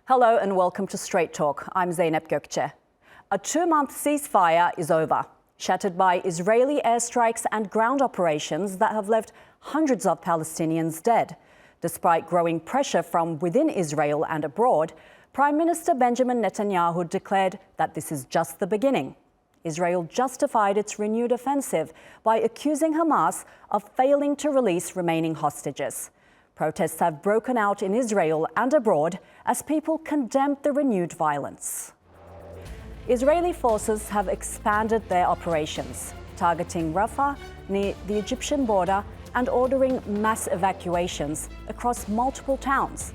Hello and welcome to Straight Talk. I'm Zeynep Gökçe. A 2-month ceasefire is over, shattered by Israeli airstrikes and ground operations that have left hundreds of Palestinians dead. Despite growing pressure from within Israel and abroad, Prime Minister Benjamin Netanyahu declared that this is just the beginning. Israel justified its renewed offensive by accusing Hamas of failing to release remaining hostages. Protests have broken out in Israel and abroad as people condemn the renewed violence. Israeli forces have expanded their operations, targeting Rafah near the Egyptian border and ordering mass evacuations across multiple towns.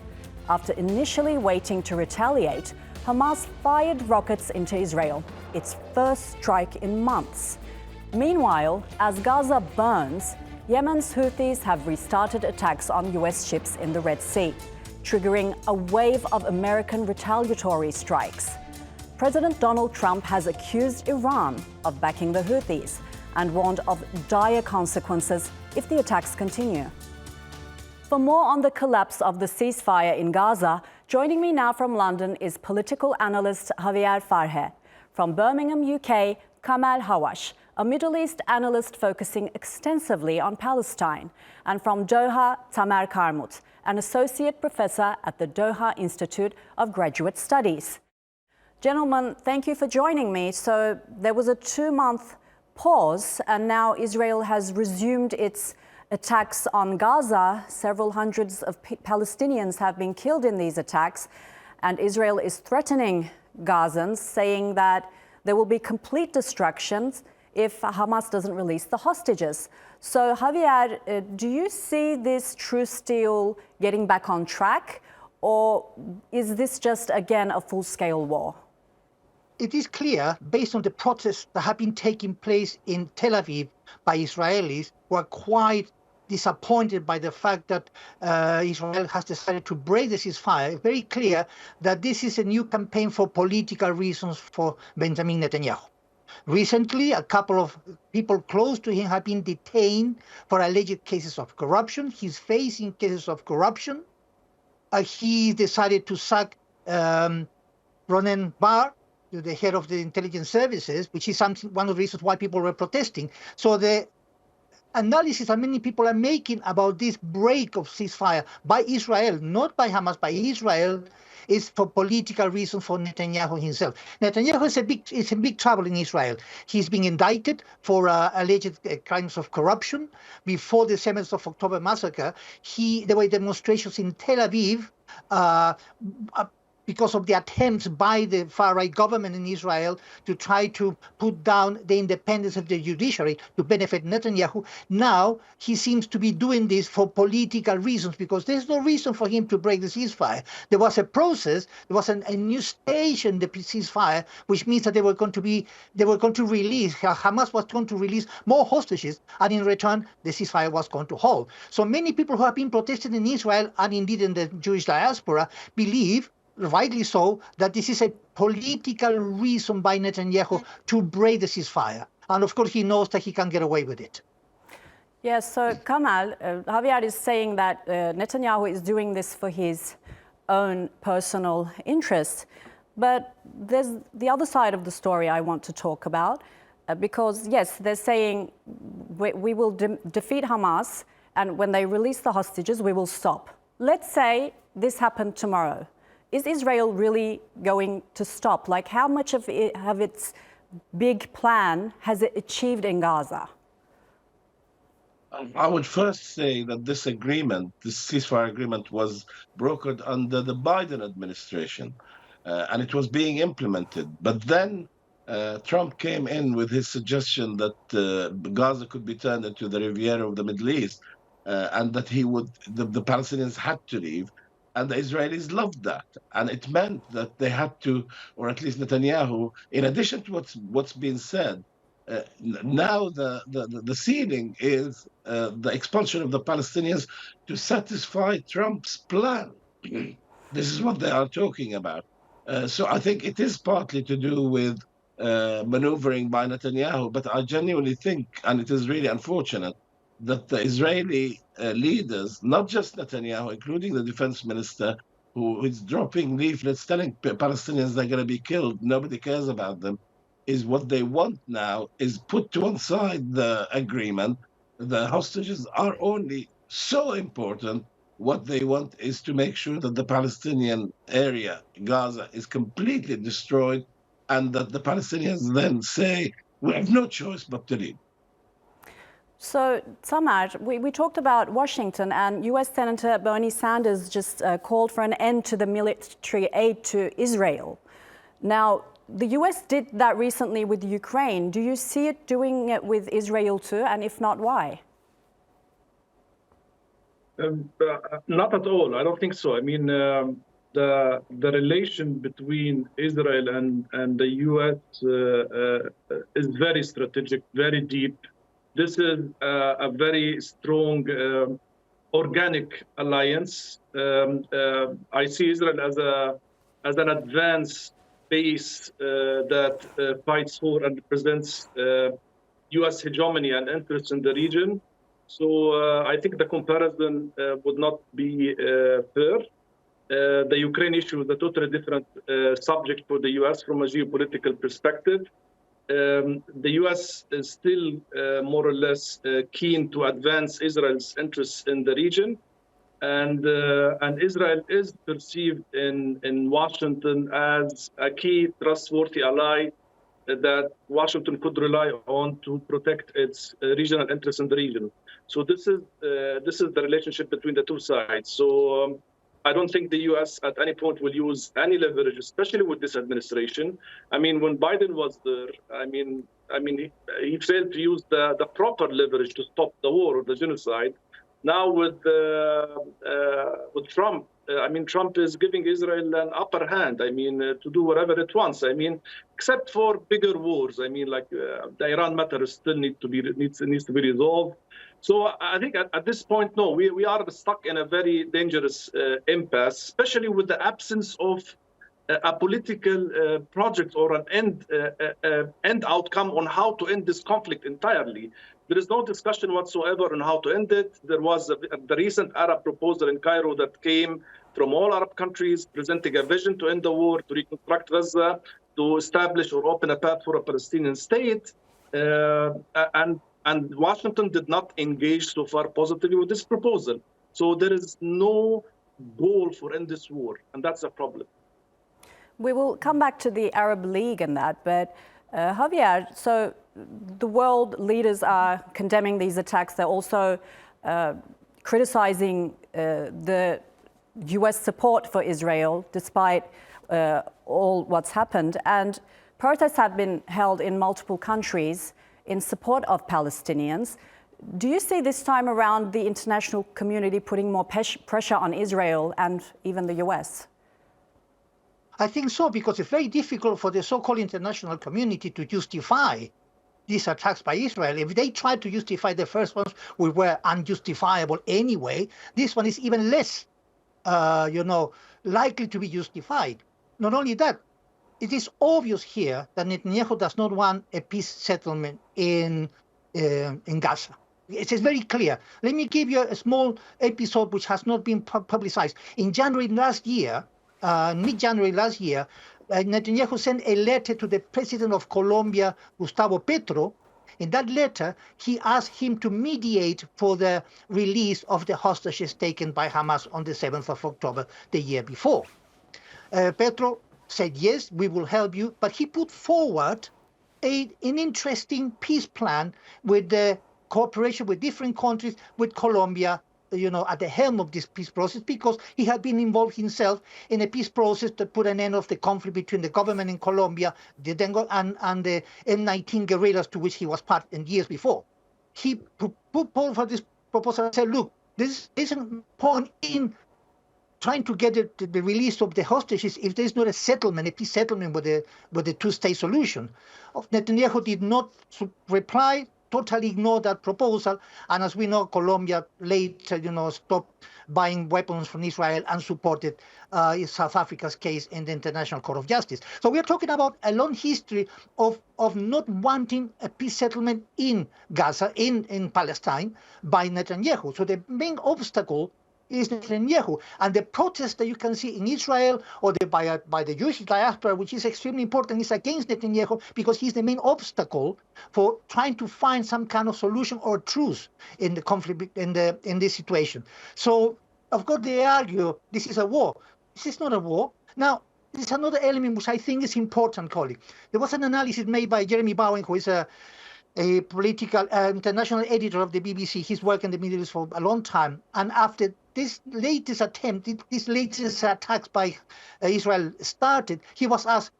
After initially waiting to retaliate, Hamas fired rockets into Israel, its first strike in months. Meanwhile, as Gaza burns, Yemen's Houthis have restarted attacks on US ships in the Red Sea, triggering a wave of American retaliatory strikes. President Donald Trump has accused Iran of backing the Houthis and warned of dire consequences if the attacks continue. For more on the collapse of the ceasefire in Gaza, joining me now from London is political analyst Javier Farhe. From Birmingham, UK, Kamal Hawash, a Middle East analyst focusing extensively on Palestine. And from Doha, Tamer Karmut, an associate professor at the Doha Institute of Graduate Studies. Gentlemen, thank you for joining me. So there was a 2-month pause, and now Israel has resumed its attacks on Gaza. Several hundreds of Palestinians have been killed in these attacks, and Israel is threatening Gazans, saying that there will be complete destructions if Hamas doesn't release the hostages. So, Javier, do you see this truce deal getting back on track, or is this just, again, a full-scale war? It is clear, based on the protests that have been taking place in Tel Aviv by Israelis, who are quite disappointed by the fact that Israel has decided to break the ceasefire. It's very clear that this is a new campaign for political reasons for Benjamin Netanyahu. Recently, a couple of people close to him have been detained for alleged cases of corruption. He's facing cases of corruption. He decided to sack Ronen Bar, the head of the intelligence services, which is one of the reasons why people were protesting. So the analysis that many people are making about this break of ceasefire by Israel, not by Hamas, by Israel, is for political reasons for Netanyahu himself. Netanyahu is in big trouble in Israel. He's being indicted for alleged crimes of corruption. Before the 7th of October massacre, there were demonstrations in Tel Aviv because of the attempts by the far-right government in Israel to try to put down the independence of the judiciary to benefit Netanyahu. Now, he seems to be doing this for political reasons, because there's no reason for him to break the ceasefire. There was a process, there was a new stage in the ceasefire, which means that they were going to release, Hamas was going to release more hostages, and in return, the ceasefire was going to hold. So many people who have been protesting in Israel, and indeed in the Jewish diaspora, believe, rightly so, that this is a political reason by Netanyahu to break the ceasefire. And of course, he knows that he can get away with it. Yes, so Kamal, Javier is saying that Netanyahu is doing this for his own personal interests. But there's the other side of the story I want to talk about, because, yes, they're saying we will defeat Hamas, and when they release the hostages, we will stop. Let's say this happened tomorrow. Is Israel really going to stop? Like, how much of its big plan has it achieved in Gaza? I would first say that this agreement, this ceasefire agreement, was brokered under the Biden administration, and it was being implemented. But then Trump came in with his suggestion that Gaza could be turned into the Riviera of the Middle East, and that the Palestinians had to leave. And the Israelis loved that. And it meant that they had to, or at least Netanyahu, in addition to what's been said, now the ceiling is the expulsion of the Palestinians to satisfy Trump's plan. This is what they are talking about. So I think it is partly to do with maneuvering by Netanyahu, but I genuinely think, and it is really unfortunate, that the Israeli leaders, not just Netanyahu, including the defense minister, who is dropping leaflets telling Palestinians they're going to be killed, nobody cares about them, is what they want now is put to one side the agreement. The hostages are only so important. What they want is to make sure that the Palestinian area, Gaza, is completely destroyed, and that the Palestinians then say, we have no choice but to leave. So, Samar, we talked about Washington, and US Senator Bernie Sanders just called for an end to the military aid to Israel. Now, the US did that recently with Ukraine. Do you see it doing it with Israel too? And if not, why? Not at all. I don't think so. I mean, the relation between Israel and the US is very strategic, very deep. This is a very strong organic alliance. I see Israel as an advanced base that fights for and represents U.S. hegemony and interests in the region. So I think the comparison would not be fair. The Ukraine issue is a totally different subject for the U.S. from a geopolitical perspective. The U.S. is still more or less keen to advance Israel's interests in the region. And Israel is perceived in Washington as a key trustworthy ally that Washington could rely on to protect its regional interests in the region. So this is the relationship between the two sides. So I don't think the U.S. at any point will use any leverage, especially with this administration. I mean, when Biden was there, I mean, he failed to use the proper leverage to stop the war or the genocide. Now with Trump, I mean, Trump is giving Israel an upper hand. I mean, to do whatever it wants. I mean, except for bigger wars. I mean, like the Iran matter still needs to be resolved. So I think at this point, no, we are stuck in a very dangerous impasse, especially with the absence of a political project or an end outcome on how to end this conflict entirely. There is no discussion whatsoever on how to end it. There was the recent Arab proposal in Cairo that came from all Arab countries presenting a vision to end the war, to reconstruct Gaza, to establish or open a path for a Palestinian state. And Washington did not engage so far positively with this proposal. So there is no goal for end this war, and that's a problem. We will come back to the Arab League and that, but Javier, so the world leaders are condemning these attacks. They're also criticizing the US support for Israel, despite all what's happened. And protests have been held in multiple countries in support of Palestinians. Do you see this time around the international community putting more pressure on Israel and even the US? I think so, because it's very difficult for the so-called international community to justify these attacks by Israel. If they tried to justify the first ones, which were unjustifiable anyway, this one is even less, likely to be justified. Not only that, it is obvious here that Netanyahu does not want a peace settlement in Gaza. It is very clear. Let me give you a small episode which has not been publicized. In January last year, mid-January last year, Netanyahu sent a letter to the president of Colombia, Gustavo Petro. In that letter, he asked him to mediate for the release of the hostages taken by Hamas on the 7th of October the year before. Petro said, yes, we will help you, but he put forward an interesting peace plan with the cooperation with different countries, with Colombia, at the helm of this peace process, because he had been involved himself in a peace process to put an end of the conflict between the government in Colombia and the M19 guerrillas, to which he was part in years before. He put forward this proposal and said, look, this isn't point in trying to get the release of the hostages if there's not a settlement, a peace settlement with the two-state solution. Netanyahu did not reply, totally ignored that proposal, and as we know, Colombia later, stopped buying weapons from Israel and supported South Africa's case in the International Court of Justice. So we are talking about a long history of not wanting a peace settlement in Gaza, in Palestine, by Netanyahu. So the main obstacle is Netanyahu. And the protest that you can see in Israel or by the Jewish diaspora, which is extremely important, is against Netanyahu because he's the main obstacle for trying to find some kind of solution or truce in the conflict, in this situation. So, of course, they argue this is a war. This is not a war. Now, this is another element which I think is important, colleague. There was an analysis made by Jeremy Bowen, who is a political international editor of the BBC. He's worked in the Middle East for a long time. And after this latest attempt, these latest attacks by Israel started, he was asked,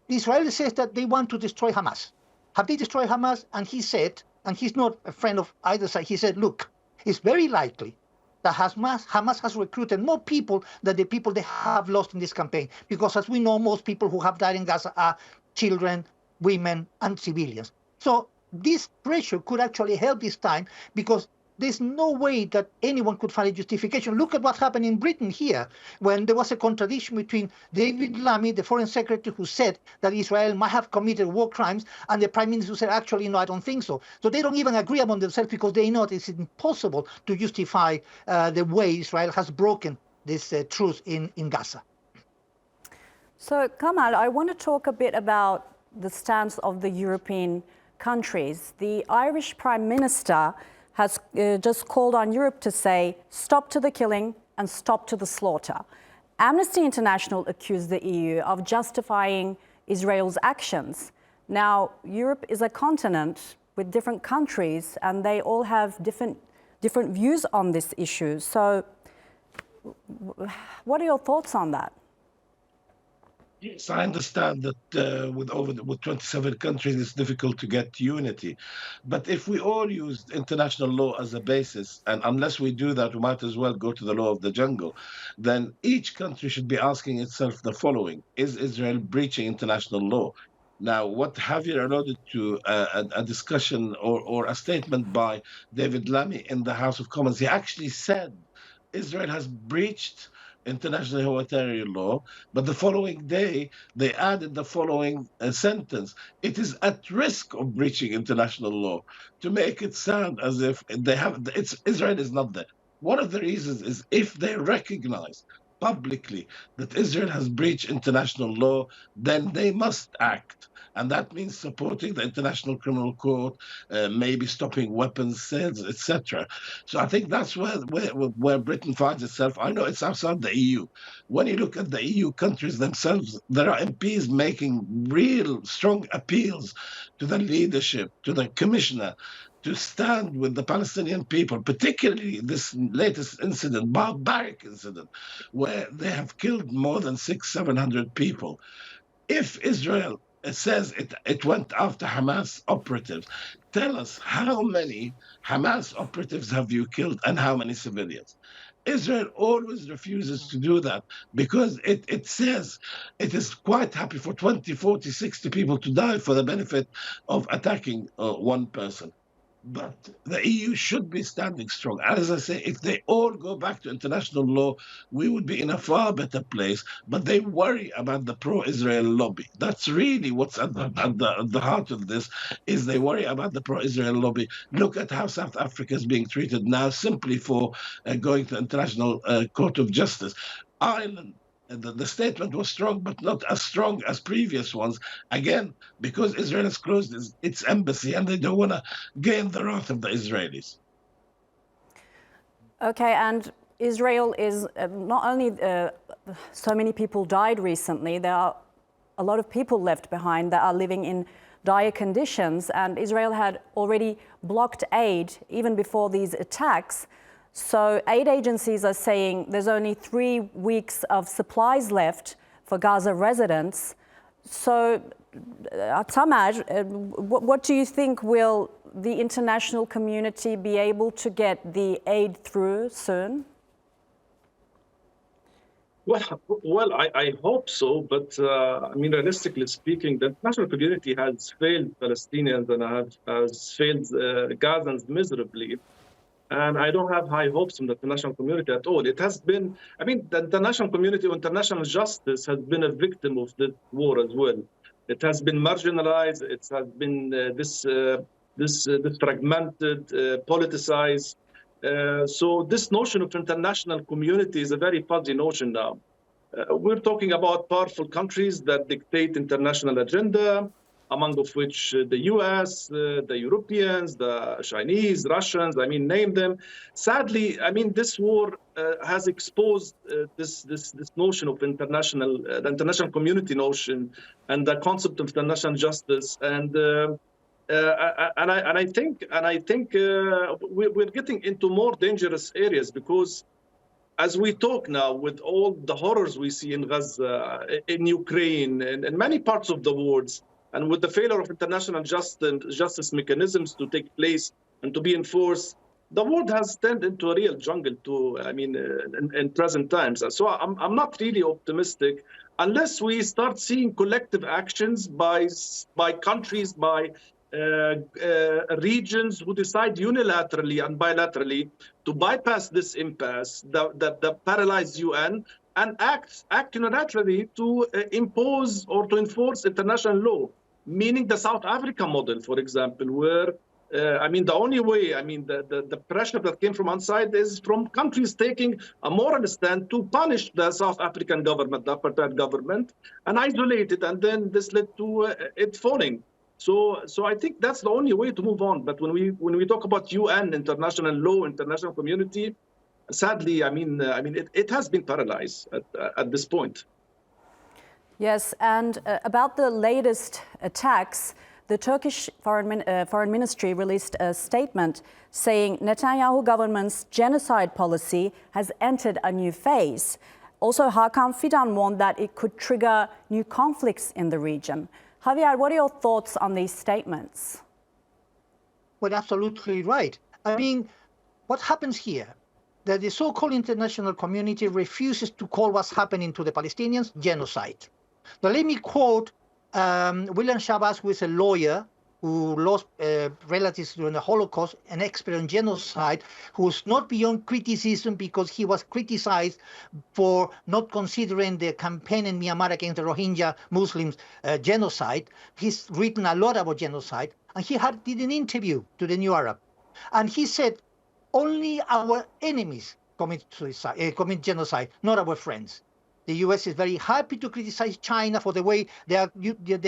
Israel says that they want to destroy Hamas. Have they destroyed Hamas? And he said, and he's not a friend of either side, he said, look, it's very likely that Hamas has recruited more people than the people they have lost in this campaign. Because as we know, most people who have died in Gaza are children, women, and civilians. So this pressure could actually help this time because there's no way that anyone could find a justification. Look at what happened in Britain here when there was a contradiction between David Lammy, the foreign secretary, who said that Israel might have committed war crimes, and the prime minister who said, actually, no, I don't think so. So they don't even agree among themselves because they know it's impossible to justify the way Israel has broken this truce in Gaza. So, Kamal, I want to talk a bit about the stance of the European countries. The Irish Prime Minister has just called on Europe to say stop to the killing and stop to the slaughter. Amnesty International accused the EU of justifying Israel's actions. Now, Europe is a continent with different countries and they all have different views on this issue. So what are your thoughts on that? Yes, I understand that with 27 countries, it's difficult to get unity. But if we all use international law as a basis, and unless we do that, we might as well go to the law of the jungle, then each country should be asking itself the following: is Israel breaching international law? Now, what Javier alluded to, a discussion or a statement by David Lammy in the House of Commons, he actually said Israel has breached international humanitarian law, but the following day they added the following sentence: it is at risk of breaching international law, to make it sound as if Israel is not there. One of the reasons is if they recognize publicly that Israel has breached international law, then they must act. And that means supporting the International Criminal Court, maybe stopping weapons sales, etc. So I think that's where Britain finds itself. I know it's outside the EU. When you look at the EU countries themselves, there are MPs making real strong appeals to the leadership, to the commissioner, to stand with the Palestinian people, particularly this latest incident, barbaric incident, where they have killed more than 600-700 people. If Israel says it went after Hamas operatives, tell us how many Hamas operatives have you killed and how many civilians? Israel always refuses to do that because it says it is quite happy for 20, 40, 60 people to die for the benefit of attacking one person. But the EU should be standing strong. As I say, if they all go back to international law, we would be in a far better place. But they worry about the pro-Israel lobby. That's really what's at the heart of this, is they worry about the pro-Israel lobby. Look at how South Africa is being treated now simply for going to International Court of Justice. Ireland, the statement was strong, but not as strong as previous ones. Again, because Israel has closed its embassy and they don't want to gain the wrath of the Israelis. Okay, and Israel is not only so many people died recently, there are a lot of people left behind that are living in dire conditions, and Israel had already blocked aid even before these attacks. So aid agencies are saying there's only 3 weeks of supplies left for Gaza residents. So, Tamar, what do you think, will the international community be able to get the aid through soon? Well, I hope so, but I mean, realistically speaking, the international community has failed Palestinians and has failed Gazans miserably. And I don't have high hopes from the international community at all. It has been, I mean, the international community or international justice has been a victim of this war as well. It has been marginalized. It has been this fragmented, politicized. So this notion of international community is a very fuzzy notion now. We're talking about powerful countries that dictate international agenda, among of which the US, the Europeans, the Chinese, Russians, I mean, name them. Sadly, I mean, this war has exposed this notion of the international community notion and the concept of international justice. And I think we're getting into more dangerous areas, because as we talk now, with all the horrors we see in Gaza, in Ukraine, and in many parts of the world, and with the failure of international justice mechanisms to take place and to be enforced, the world has turned into a real jungle in present times. So I'm not really optimistic unless we start seeing collective actions by countries, by regions who decide unilaterally and bilaterally to bypass this impasse, the paralyzed UN, and act unilaterally to impose or to enforce international law, meaning the South Africa model, for example, where the only way, the pressure that came from outside is from countries taking a moral stand to punish the South African government, the apartheid government, and isolate it, and then this led to it falling. So I think that's the only way to move on. But when we talk about UN, international law, international community, sadly, it has been paralyzed at this point. Yes, and about the latest attacks, the Turkish foreign ministry released a statement saying Netanyahu government's genocide policy has entered a new phase. Also, Hakan Fidan warned that it could trigger new conflicts in the region. Javier, what are your thoughts on these statements? Well, absolutely right. I mean, what happens here? That the so-called international community refuses to call what's happening to the Palestinians genocide. Now, let me quote William Shabazz, who is a lawyer who lost relatives during the Holocaust, an expert on genocide, who's not beyond criticism because he was criticized for not considering the campaign in Myanmar against the Rohingya Muslims genocide. He's written a lot about genocide, and he did an interview to the New Arab, and he said, only our enemies commit genocide, not our friends. The US is very happy to criticize China for the way they're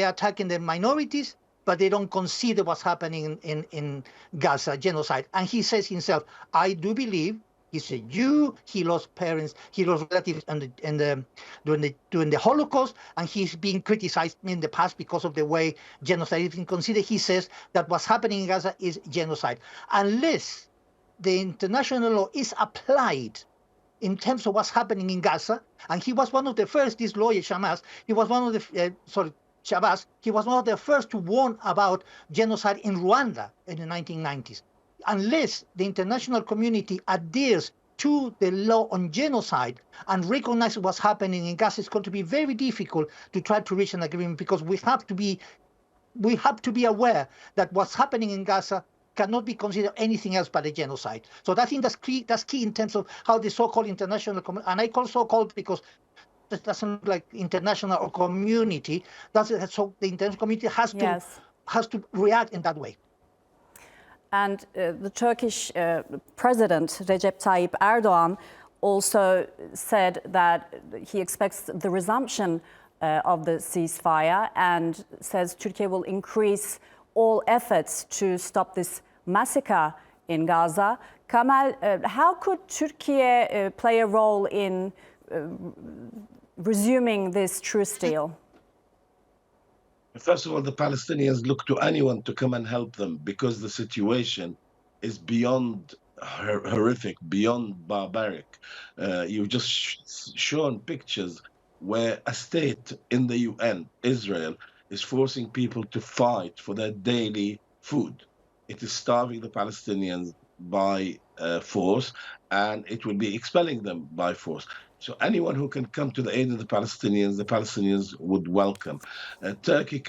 attacking the minorities, but they don't consider what's happening in Gaza, genocide. And he says himself, I do believe, he's a Jew, he lost parents, he lost relatives during the Holocaust, and he's being criticized in the past because of the way genocide is being considered. He says that what's happening in Gaza is genocide. Unless the international law is applied in terms of what's happening in Gaza, and he was one of the first, this lawyer Shabazz, he was one of the first to warn about genocide in Rwanda in the 1990s. Unless the international community adheres to the law on genocide and recognizes what's happening in Gaza, it's going to be very difficult to try to reach an agreement, because we have to be aware that what's happening in Gaza cannot be considered anything else but a genocide. So I think that's key in terms of how the so-called international community, and I call so-called because that doesn't look like international or community. So the international community has to react in that way. And the Turkish President Recep Tayyip Erdogan also said that he expects the resumption of the ceasefire, and says Turkey will increase all efforts to stop this massacre in Gaza. Kamal, how could Turkey play a role in resuming this truce deal? First of all, the Palestinians look to anyone to come and help them, because the situation is beyond horrific, beyond barbaric. You've just shown pictures where a state in the UN, Israel, is forcing people to fight for their daily food. It is starving the Palestinians by force, and it will be expelling them by force. So anyone who can come to the aid of the Palestinians would welcome. Turkey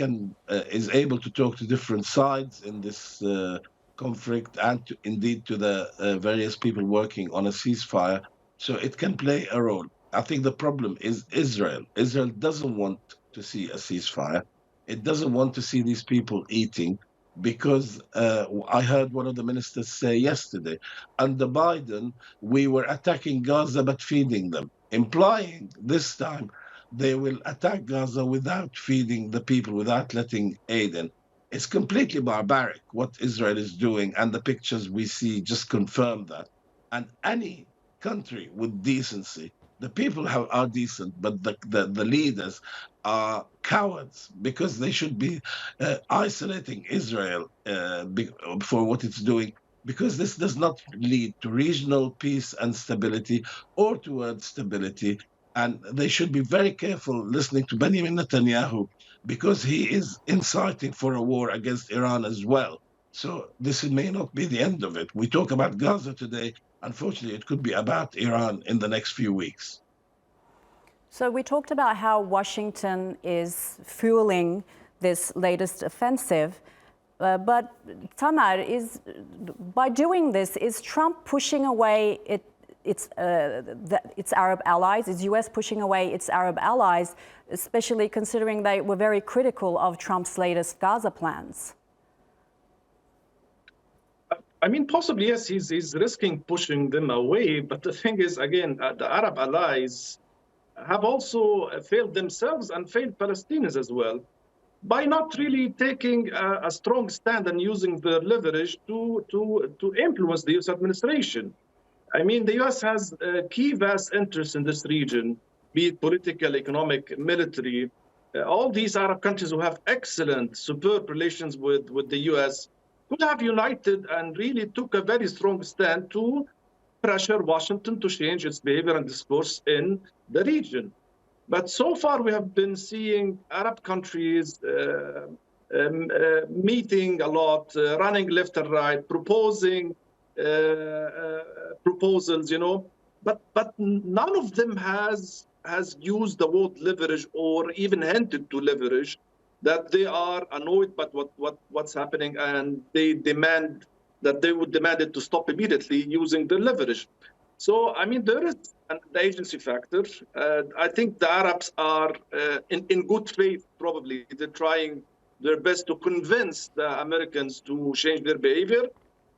is able to talk to different sides in this conflict, and indeed to the various people working on a ceasefire, so it can play a role. I think the problem is Israel. Israel doesn't want to see a ceasefire. It doesn't want to see these people eating. because I heard one of the ministers say yesterday, under Biden, we were attacking Gaza but feeding them, implying this time they will attack Gaza without feeding the people, without letting aid in. It's completely barbaric what Israel is doing, and the pictures we see just confirm that. And any country with decency, the people are decent, but the leaders are cowards, because they should be isolating Israel for what it's doing, because this does not lead to regional peace and stability or towards stability. And they should be very careful listening to Benjamin Netanyahu, because he is inciting for a war against Iran as well. So this may not be the end of it. We talk about Gaza today. Unfortunately, it could be about Iran in the next few weeks. So we talked about how Washington is fueling this latest offensive. But Tamer, by doing this, is Trump pushing away its Arab allies? Is US pushing away its Arab allies, especially considering they were very critical of Trump's latest Gaza plans? I mean, possibly, yes, he's risking pushing them away. But the thing is, again, the Arab allies have also failed themselves and failed Palestinians as well, by not really taking a strong stand and using their leverage to influence the U.S. administration. I mean, the U.S. has key vast interests in this region, be it political, economic, military. All these Arab countries who have excellent, superb relations with the U.S. could have united and really took a very strong stand to pressure Washington to change its behavior and discourse in the region. But so far, we have been seeing Arab countries meeting a lot, running left and right, proposing proposals, but none of them has used the word leverage or even hinted to leverage, that they are annoyed by what's happening, and they would demand it to stop immediately using the leverage. So, I mean, there is the agency factor. I think the Arabs are in good faith, probably. They're trying their best to convince the Americans to change their behavior.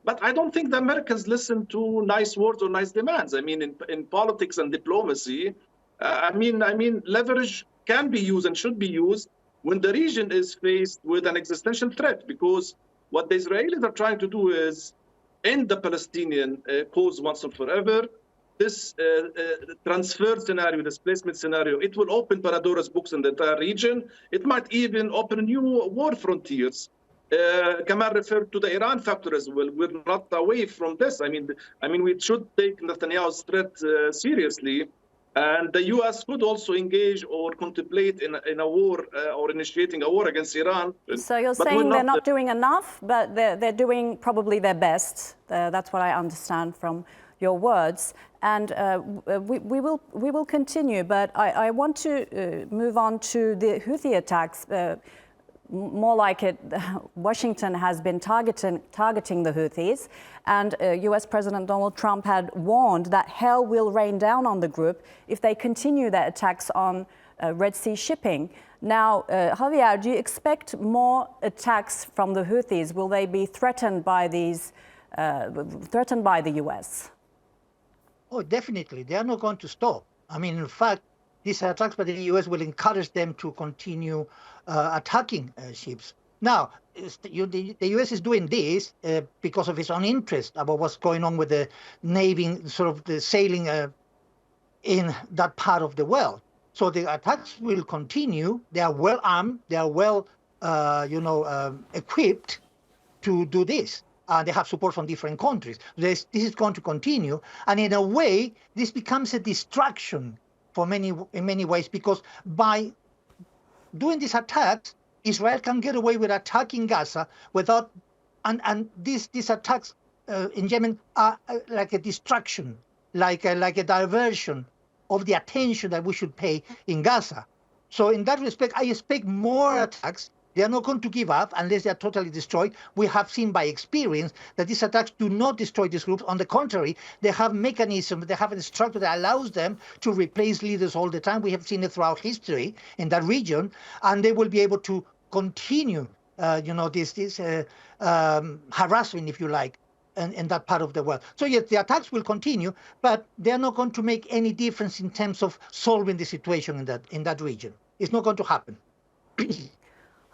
But I don't think the Americans listen to nice words or nice demands. I mean, in politics and diplomacy, I mean, leverage can be used and should be used when the region is faced with an existential threat, because what the Israelis are trying to do is end the Palestinian cause once and forever. This transfer scenario, displacement scenario, it will open Pandora's books in the entire region. It might even open new war frontiers. Kamal referred to the Iran factor as well. We're not away from this. I mean, we should take Netanyahu's threat seriously. And the U.S. could also engage or contemplate in a war or initiating a war against Iran. So you're saying they're not doing enough, but they're doing probably their best. That's what I understand from your words. And we will continue, but I want to move on to the Houthi attacks. More like it, Washington has been targeting the Houthis, and US President Donald Trump had warned that hell will rain down on the group if they continue their attacks on Red Sea shipping. Now, Javier, do you expect more attacks from the Houthis? Will they be threatened by threatened by the US? Oh, definitely. They are not going to stop. I mean, in fact, these attacks by the US will encourage them to continue attacking ships. Now, the US is doing this because of its own interest about what's going on with the Navy, sort of the sailing in that part of the world. So the attacks will continue. They are well armed. They are well, equipped to do this. They have support from different countries. This is going to continue. And in a way, this becomes a distraction in many ways, because by doing these attacks, Israel can get away with attacking Gaza without, and these attacks in Yemen are like a distraction, like a diversion of the attention that we should pay in Gaza. So in that respect, I expect more attacks. They are not going to give up unless they are totally destroyed. We have seen by experience that these attacks do not destroy these groups. On the contrary, they have mechanisms, they have a structure that allows them to replace leaders all the time. We have seen it throughout history in that region, and they will be able to continue harassment, if you like, in that part of the world. So yes, the attacks will continue, but they are not going to make any difference in terms of solving the situation in that region. It's not going to happen.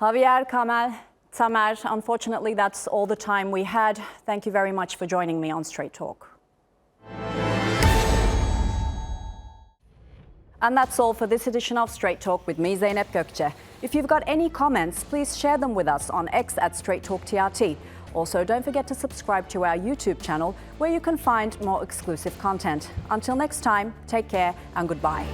Javier, Kamal, Tamer, unfortunately, that's all the time we had. Thank you very much for joining me on Straight Talk. And that's all for this edition of Straight Talk with me, Zeynep Gökçe. If you've got any comments, please share them with us on X at Straight Talk TRT. Also, don't forget to subscribe to our YouTube channel, where you can find more exclusive content. Until next time, take care and goodbye.